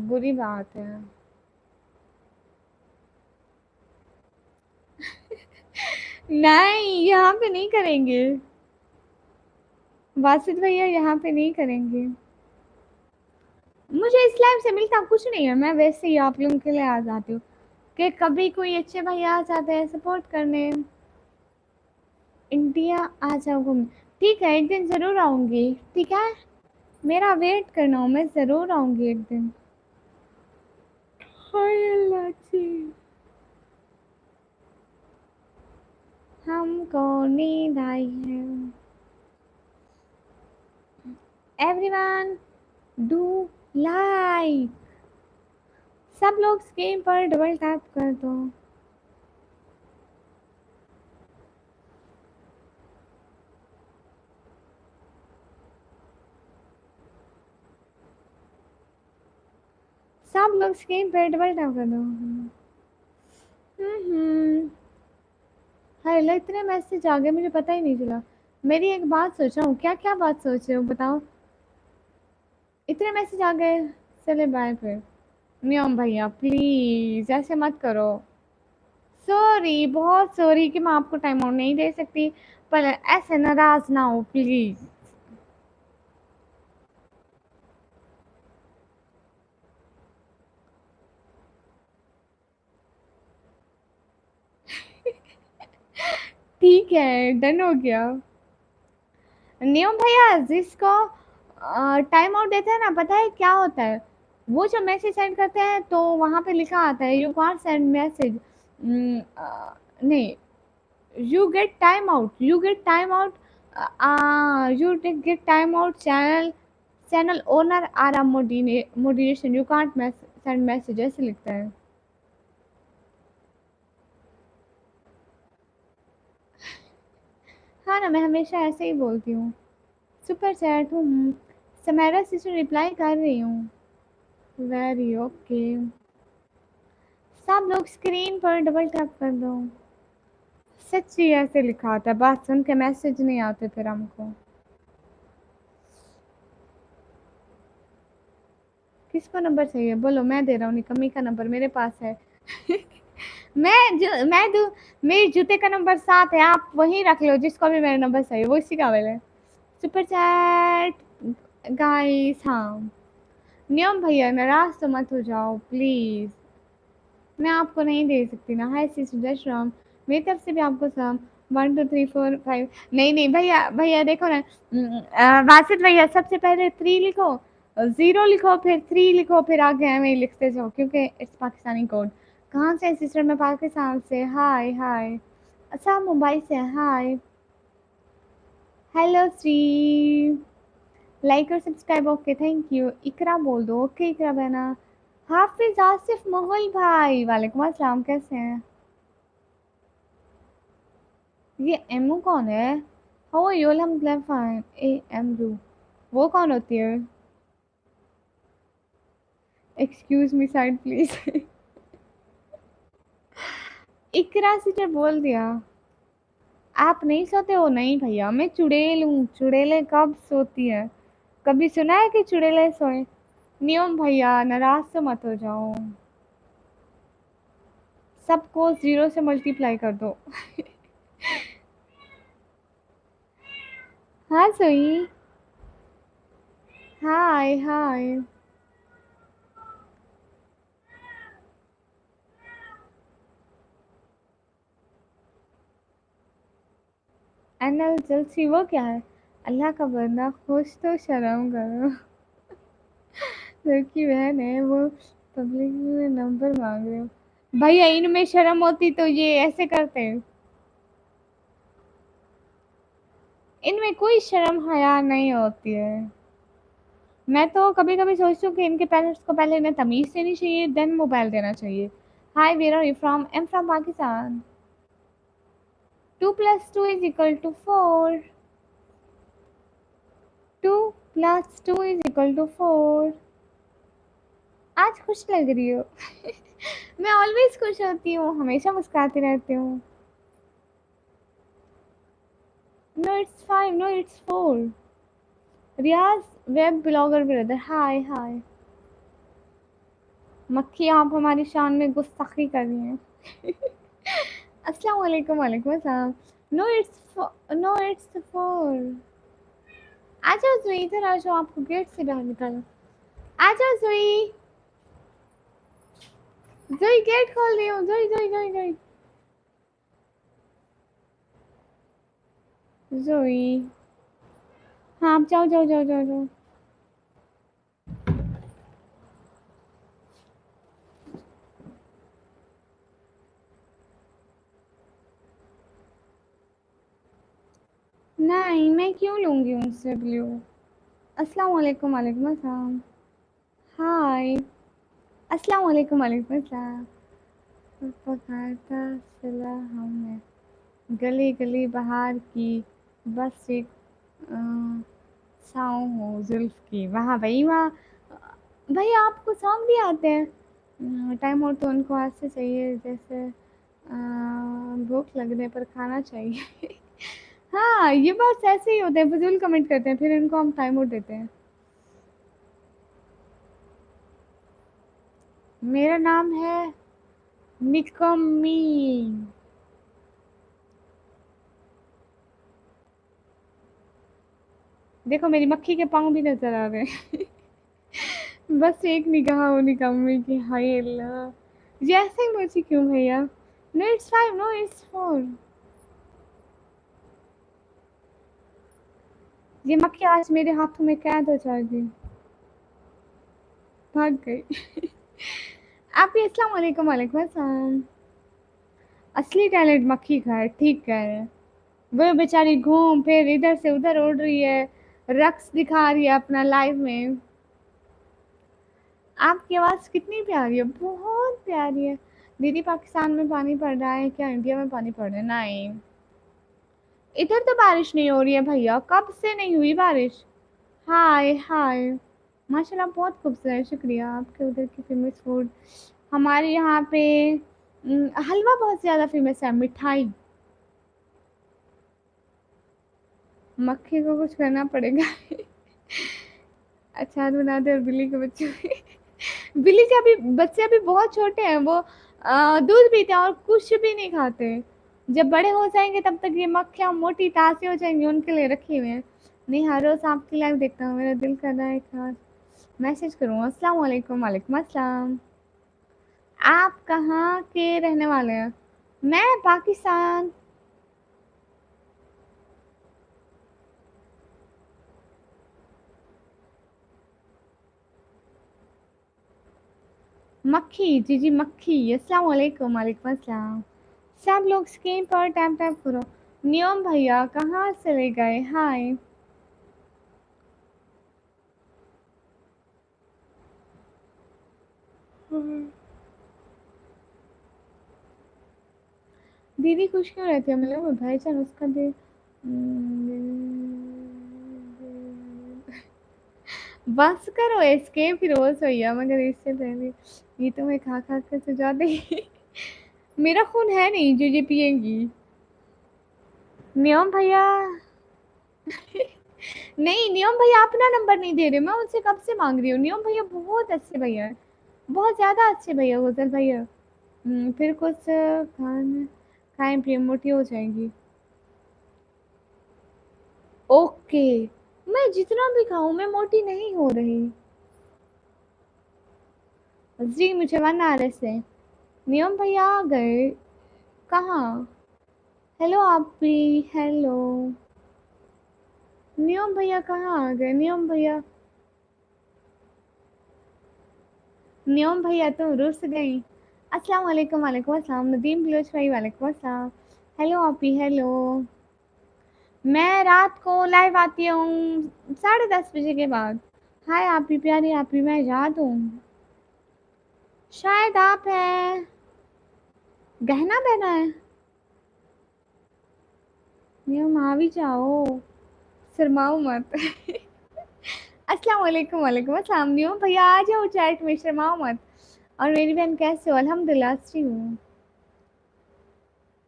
बुरी बात है। नहीं, यहाँ पे नहीं करेंगे। वासित भैया यहाँ पे नहीं करेंगे। मुझे इस लाइफ से मिलता कुछ नहीं है, मैं वैसे ही आप लोगों के लिए आ जाती हूँ कि कभी कोई अच्छे भैया आ जाते हैं सपोर्ट करने। इंडिया आ जाओ घूमने। ठीक है, एक दिन ज़रूर आऊँगी। ठीक है, मेरा वेट करना, मैं ज़रूर आऊँगी एक दिन। हाय अल्लाह जी, हमको नींद आई है। Everyone do like. सब लोग स्क्रीन पर डबल टैप कर दो। सब लोग स्क्रीन पर डबल टैप कर दो। हम्म। हाय अल्लाह, इतने मैसेज आ गए, मुझे पता ही नहीं चला। मेरी एक बात सोच रहा हूँ, क्या क्या बात सोच रहे हो बताओ? इतने मैसेज आ गए। चले बाय फिर। नियम भैया प्लीज ऐसे मत करो। सॉरी, बहुत सॉरी कि मैं आपको टाइम आउट नहीं दे सकती, पर ऐसे नाराज ना हो प्लीज। ठीक है, डन हो गया। नियम भैया जिसको टाइम आउट देते हैं ना, पता है क्या होता है? वो जब मैसेज सेंड करते हैं तो वहां पे लिखा आता है यू कांट सेंड मैसेज। नहीं, you get time out, you get time out, you get time out channel owner are a moderation, you can't send message, ऐसे लिखता है। हाँ ना, मैं हमेशा ऐसे ही बोलती हूँ। सुपर चैट हूँ। समारा सिस्टर रिप्लाई कर रही हूँ। Very okay. सब लोग स्क्रीन पर डबल टैप कर दो। सच्ची ऐसे लिखा आता है, बात सुन के मैसेज नहीं आते फिर हमको। किसको नंबर चाहिए बोलो, मैं दे रहा हूँ, निकम्मी का नंबर मेरे पास है। मैं मेरे जूते का नंबर 7 है, आप वही रख लो जिसका भी मेरा नंबर सही है, वो इसी का वाला है। Super chat guys. हाँ नियम भैया नाराज तो मत हो जाओ प्लीज, मैं आपको नहीं दे सकती ना। हाय सिस्टर जय श्री राम, मेरी तरफ से भी आपको सलाम। 1 2 3 4 5। नहीं नहीं भैया, भैया देखो ना, वासित भैया सबसे पहले 3 लिखो, 0 लिखो, फिर 3 लिखो, फिर आगे हमें लिखते जाओ क्योंकि इट्स पाकिस्तानी कोड। कहाँ से सिस्टर? मैं पाकिस्तान से। हाय हाय। अच्छा मुंबई से। Hi hello Shri. लाइक और सब्सक्राइब ओके थैंक यू। इकरा बोल दो। ओके इकरा बहना। हाफिज आसिफ मोहल भाई वालेकुम अस्सलाम, कैसे हैं? ये एमू कौन है? How you? हम फाइन। ए एम रू वो कौन होती है? Excuse me side please. Iqra sister बोल दिया। आप नहीं सोते हो? नहीं भैया मैं चुड़ैल हूँ, चुड़ैलें कब सोती है? कभी सुना है कि चुड़ैलें सोए? नियम भैया नाराज तो मत हो जाओ, सबको 0 से मल्टीप्लाई कर दो। हाँ सोई। हाय हाय। एनएल जलसी वो क्या है? अल्लाह का बंदा खुश तो शर्म करो। लड़की बहन है वो, पब्लिक में नंबर मांग रहे हो? भैया इनमें शर्म होती तो ये ऐसे करते हैं। इनमें कोई शर्म हया नहीं होती है। मैं तो कभी कभी सोचती हूँ कि इनके पेरेंट्स को पहले इन्हें तमीज देनी चाहिए, देन मोबाइल देना चाहिए। Hi where are you from? I am from Pakistan. 2 + 2 = 4। 2 + 2 = 4। आज खुश लग रही हो। मैं ऑलवेज खुश होती हूँ, हमेशा मुस्कुराती रहती हूँ। No it's 5, no it's 4। Riyaz web blogger brother. Hi hi. मक्खी आप हमारी शान में गुस्ताखी कर रही हैं। अस्सलाम वालेकुम। वालेकुम अस्सलाम। No it's, no it's 4। आ जाओ जुई, इधर आ जाओ, आपको गेट से बाहर निकालो। आ जाओ जुई। जुई गेट खोल रही हूँ। जुई जुई जुई जुई जुई। हाँ आप जाओ जाओ जाओ जाओ जाओ। नहीं मैं क्यों लूँगी उनसे ब्लू। अस्सलाम वालेकुम। वालेकुम अस्सलाम। हाय। अस्सलाम वालेकुम। वालेकुम अस्सलाम। पकाता सिला हमने, गली गली बहार की, बस एक साँव हो जुल्फ की। वाह भाई वाह। भाई आपको सॉन्ग भी आते हैं? टाइम हो तो उनको ऐसे चाहिए जैसे भूख लगने पर खाना चाहिए। हाँ ये बात ऐसे ही होता है, फजूल कमेंट करते हैं फिर इनको हम टाइम आउट देते हैं। मेरा नाम है निकम्मी। देखो मेरी मक्खी के पाँव भी नजर आ रहे हैं। बस एक निगाह हो निकम्मी की। हाय अल्लाह, ये ऐसे ही मुझे क्यों भैया? No it's 5, no it's 4। ये मक्खी आज मेरे हाथों में कैद हो जाएगी। भाग गई। आप भी अस्सलाम वालेकुम। वालेकुम अस्सलाम। असली टैलेंट मक्खी का है, ठीक कह रहे हैं। वो बेचारी घूम फिर इधर से उधर उड़ रही है, रक्स दिखा रही है अपना लाइव में। आपकी आवाज़ कितनी प्यारी है, बहुत प्यारी है। दीदी पाकिस्तान में पानी पड़ रहा है क्या? इंडिया में पानी पड़ रहा है? नहीं इधर तो बारिश नहीं हो रही है भैया, कब से नहीं हुई बारिश। हाय हाय। माशाल्लाह बहुत खूबसूरत, शुक्रिया। आपके उधर की फेमस फूड? हमारे यहाँ पे हलवा बहुत ज़्यादा फेमस है, मिठाई। मक्खी को कुछ करना पड़ेगा। अचार बना दे और बिल्ली के बच्चे भी। बिल्ली के अभी बच्चे अभी बहुत छोटे हैं, वो दूध पीते हैं और कुछ भी नहीं खाते। जब बड़े हो जाएंगे तब तक ये मक्खियाँ मोटी ताज़ी हो जाएंगी, उनके लिए रखी हुई हैं। नहीं, हर रोज़ आपकी लाइव देखता हूँ, मेरा दिल कर रहा है कि मैसेज करूँ। अस्सलाम वालेकुम। वालेकुम अस्सलाम। आप कहाँ के रहने वाले हैं? मैं पाकिस्तान। मक्खी, जी जी मक्खी। अस्सलाम वालेकुम। वालेकुम अस्सलाम। सब लोग स्क्रीन पर टैप टैप करो। नियम भैया कहाँ चले गए? हाय। दीदी खुश क्यों रहती है? मतलब भाईजान उसका दिल। बस करो एस्केप फिरोज भैया, मगर इससे पहले ये तो मैं खा खा कर सुझा देगी। मेरा खून है नहीं जो ये पिएगी। नियम भैया। नहीं, नियम भैया अपना नंबर नहीं दे रहे, मैं उनसे कब से मांग रही हूँ। नियम भैया बहुत अच्छे भैया है, बहुत ज्यादा अच्छे भैया, गुजर भैया। फिर कुछ खान खाएं पिए मोटी हो जाएंगी। ओके, मैं जितना भी खाऊं मैं मोटी नहीं हो रही। जी मुझे 1 RS है। नियम भैया आ गए? कहाँ? हेलो आप भी। हेलो। नियम भैया कहाँ आ गए? नियम भैया, नियम भैया तुम रुस गई। अस्सलाम वालेकुम। वालेकुम अस्सलाम। नदीम बलोच भाई वालेकुम अस्सलाम। हेलो आप भी। हेलो। मैं रात को लाइव आती हूँ 10:30 बजे के बाद। हाय आप भी प्यारी, आप भी, मैं याद हूँ। शायद आप हैं। गहना पहना है। नियम आ भी जाओ, शर्माओ मत। अस्सलाम वालेकुम। वालेकुम अस्सलाम। नियम भैया आ जाओ चैट में, शर्माओ मत। और मेरी बहन कैसे हो? अल्हम्दुलिल्लाह अच्छी हूँ।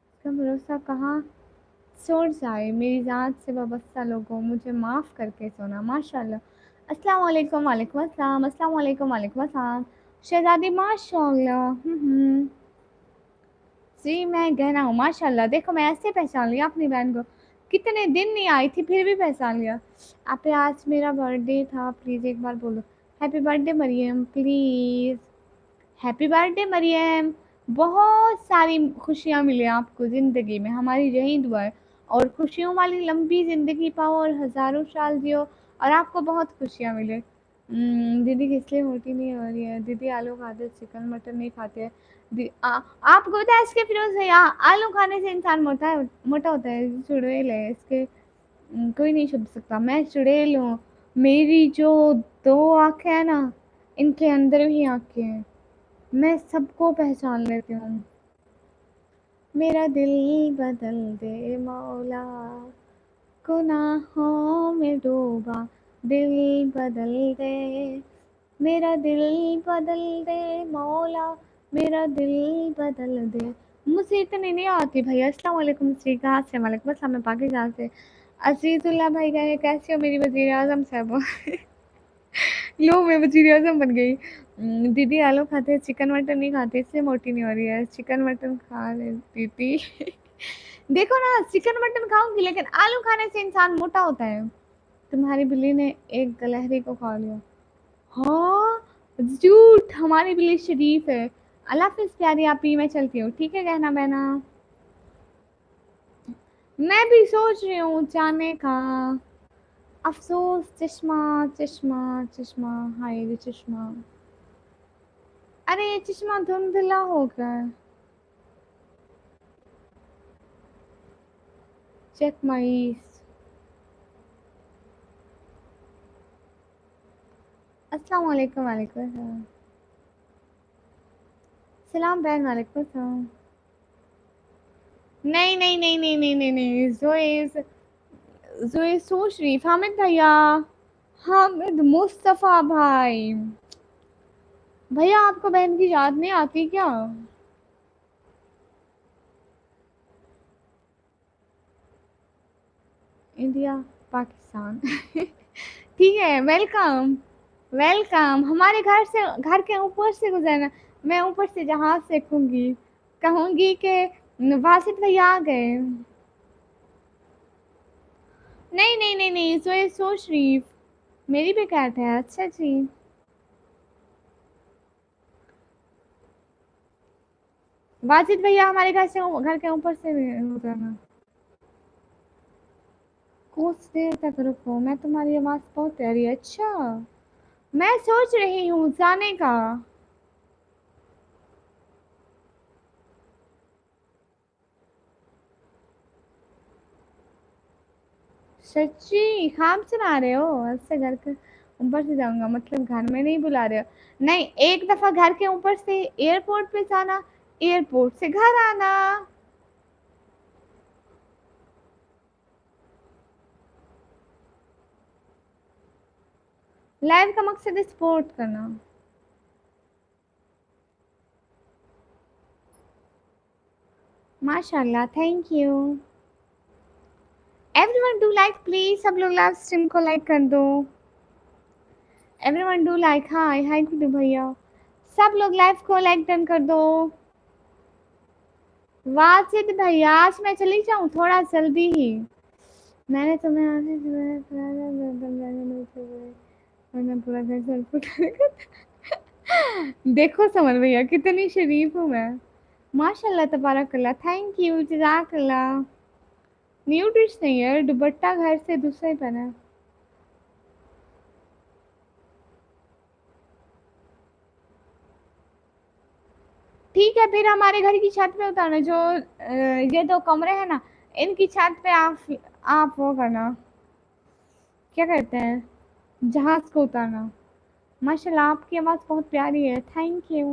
इसका भरोसा कहाँ छोड़ जाए, मेरी जात से वाबस्ता लोगों मुझे माफ़ करके सोना माशाल्लाह। अस्सलाम वालेकुम। वालेकुम अस्सलाम। अस्सलाम वालेकुम। वालेकुम अस्सलाम। शहजादी माशाल्लाह। जी मैं गहना हूँ माशाल्लाह। देखो मैं ऐसे पहचान लिया अपनी बहन को, कितने दिन नहीं आई थी फिर भी पहचान लिया। आप आज मेरा बर्थडे था, प्लीज़ एक बार बोलो happy birthday Maryam please. Happy birthday Maryam. बहुत सारी खुशियाँ मिले आपको ज़िंदगी में, हमारी यही दुआ है। और खुशियों वाली लंबी ज़िंदगी पाओ और हज़ारों साल जियो और आपको बहुत खुशियाँ मिले। दीदी किस लिए मोटी नहीं हो रही है? दीदी आलू खाते, चिकन मटन नहीं खाते हैं। आपको पता है इसके फिरोज है यहाँ, आलू खाने से इंसान मोटा होता है। चुड़ैल है इसके। कोई नहीं छुप सकता, मैं चुड़ैल हूँ। मेरी जो 2 आँखें हैं ना, इनके अंदर भी आँखें हैं, मैं सबको पहचान लेती हूँ। मेरा दिल बदल दे मौला, गुनाहों में डूबा दिल बदल दे। मेरा दिल बदल दे मौला, मेरा दिल बदल दे। मुझे इतनी नहीं आती भैया। अस्सलाम वालेकुम श्री, कहाँ से? वालेकुम अस्सलाम, मैं पाकिस्तान से। अजीजुल्लाह भाई कहे कैसे हो मेरी वजीर आजम साहब? लो मैं वजीर आजम बन गई। दीदी आलू खाते हैं, चिकन मटन नहीं खाते, इसलिए मोटी नहीं हो रही है। चिकन मटन खा लेती थी। देखो ना, चिकन मटन खाऊंगी लेकिन आलू खाने से इंसान मोटा होता है। तुम्हारी बिल्ली ने एक गिलहरी को खा लिया। हाँ, झूठ, हमारी बिल्ली शरीफ है। अल्लाह हाफिज प्यारी आपी, मैं चलती हूँ ठीक है गहना बहना। मैं भी सोच रही हूँ जाने का। अफसोस चश्मा, चश्मा, चश्मा, हाय रे चश्मा। अरे ये चश्मा धुंधला हो गया। Check my. अस्सलाम वालेकुम। वालेकुम सलाम। सलाम बहन। वालेकुम सलाम। नहीं नहीं नहीं नहीं नहीं नहीं नहीं, जोए, जोए सो शरीफ। हामिद भैया, हामिद मुस्तफ़ा भाई। भैया आपको बहन की याद नहीं आती क्या? इंडिया, पाकिस्तान। ठीक है, वेलकम। वेलकम, हमारे घर से, घर के ऊपर से गुजरना। मैं ऊपर से जहाज फेंकूंगी, कहूंगी कि वासित भैया आ गए। नहीं नहीं नहीं नहीं, सो शरीफ। मेरी भी कैट है। अच्छा जी। वाजिद भैया हमारे घर के ऊपर से उतरना। कुछ देर तक रुको, मैं तुम्हारी आवाज बहुत प्यारी है। अच्छा, मैं सोच रही हूँ जाने का। सच्ची खाम सुना रहे हो? अच्छा, घर के ऊपर से जाऊंगा मतलब घर में नहीं बुला रहे हो? नहीं, एक दफा घर के ऊपर से एयरपोर्ट पे जाना, एयरपोर्ट से घर आना। लाइफ का मकसद स्पोर्ट करना। माशाल्लाह, thank you. Everyone do like please, सब लोग लाइव स्ट्रीम को लाइक कर दो। Everyone do like. Hi hi Guddu भैया, सब लोग लाइव को लाइक डन कर दो। वाजिद भैया आज मैं चली जाऊँ थोड़ा जल्दी ही। मैंने तुम्हें आने से मैंने पूरा घर से देखो समर भैया कितनी शरीफ हूँ मैं। माशाल्लाह तबारकल्ला, थैंक यू जज़ाकल्लाह। न्यू डिश नहीं है, दुपट्टा घर से दूसरा ही पहना है। ठीक है, फिर हमारे घर की छत पे उतारना। जो ये दो कमरे हैं ना, इनकी छत पे आप वो करना, क्या कहते हैं, जहाज को उतारना। माशाल्लाह आपकी आवाज़ बहुत प्यारी है, थैंक यू।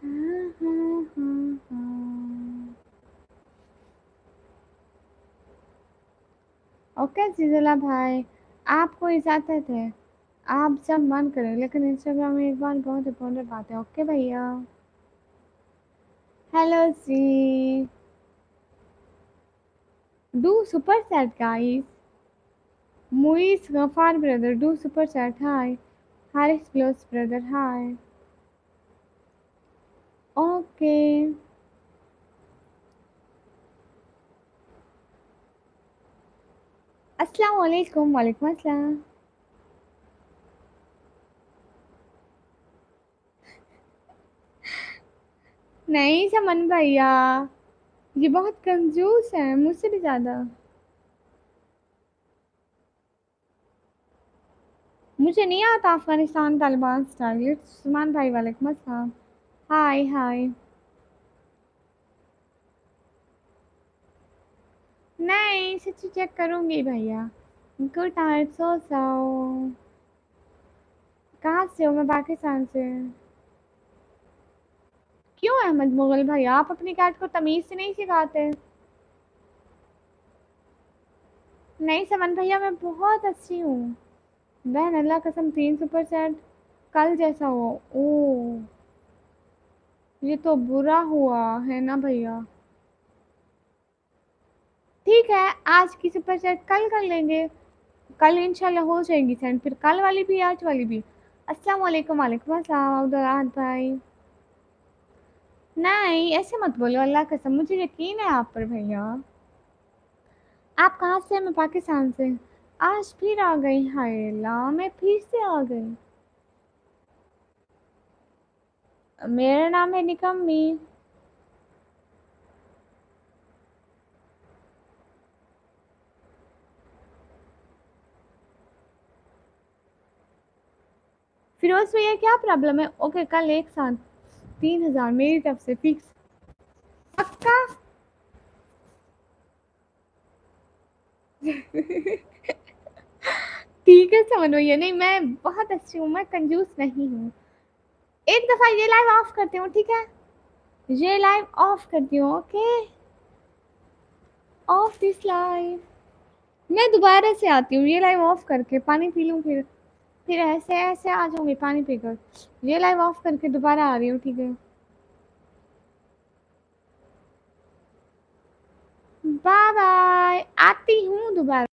हाँ, हाँ, हाँ, हाँ। ओके जिजुला भाई, आपको इजाज़त है। आप जब मन करें, लेकिन इंस्टाग्राम में एक बार बहुत इम्पोर्टेंट बात है। ओके भैया। हेलो जी। Do super chat guys. Muiz Ghaffar brother do super chat. Hi Haris ब्लोस ब्रदर। हाय। ओके। अस्सलाम वालेकुम। वालेकुम अस्सलाम। नहीं समन भैया, ये बहुत कंजूस है, मुझसे भी ज्यादा। मुझे नहीं आता अफगानिस्तान तालिबान स्टाइल। सुमान भाई वालेकुम अस्सलाम। हाय हाय। नहीं सच्ची चेक करूंगी भैया। गुड नाइट, सो जाओ। कहाँ से हो? मैं पाकिस्तान से। क्यों अहमद मुगल भैया, आप अपनी कैट को तमीज से नहीं सिखाते? नहीं समन भैया, मैं बहुत अच्छी हूँ। बहन अल्लाह कसम, 3 सुपर चैट कल जैसा हो। ओ, ये तो बुरा हुआ है ना भैया। ठीक है, आज की सुपर चैट कल कर लेंगे। कल इंशाल्लाह हो जाएगी सेंड, फिर कल वाली भी आज वाली भी। अस्सलाम वालेकुम। वालेकुम अस्सलाम अब्दुल भाई। नहीं ऐसे मत बोलो, अल्लाह कसम मुझे यकीन है आप पर भैया। आप कहाँ से हैं? मैं पाकिस्तान से। आज फिर आ गई? हाय अल्लाह, मैं फिर से आ गई। मेरा नाम है निकम्मी। फिरोज भैया क्या प्रॉब्लम है? ओके, कल एक साथ 3,000 मेरी तरफ से फिक्स। पक्का? ठीक है समझ भैया। नहीं, मैं बहुत अच्छी हूँ, मैं कंजूस नहीं हूँ। एक दफा ये लाइव ऑफ करती हूँ, ठीक है? ये लाइव ऑफ करती हूँ। Okay, of this live. मैं दोबारा से आती हूँ ये लाइव ऑफ करके, पानी पी लूँ, फिर ऐसे ऐसे आ जाऊंगी पानी पीकर। ये लाइव ऑफ करके दोबारा आ रही हूँ, ठीक है? बाय बाय, आती हूँ दोबारा।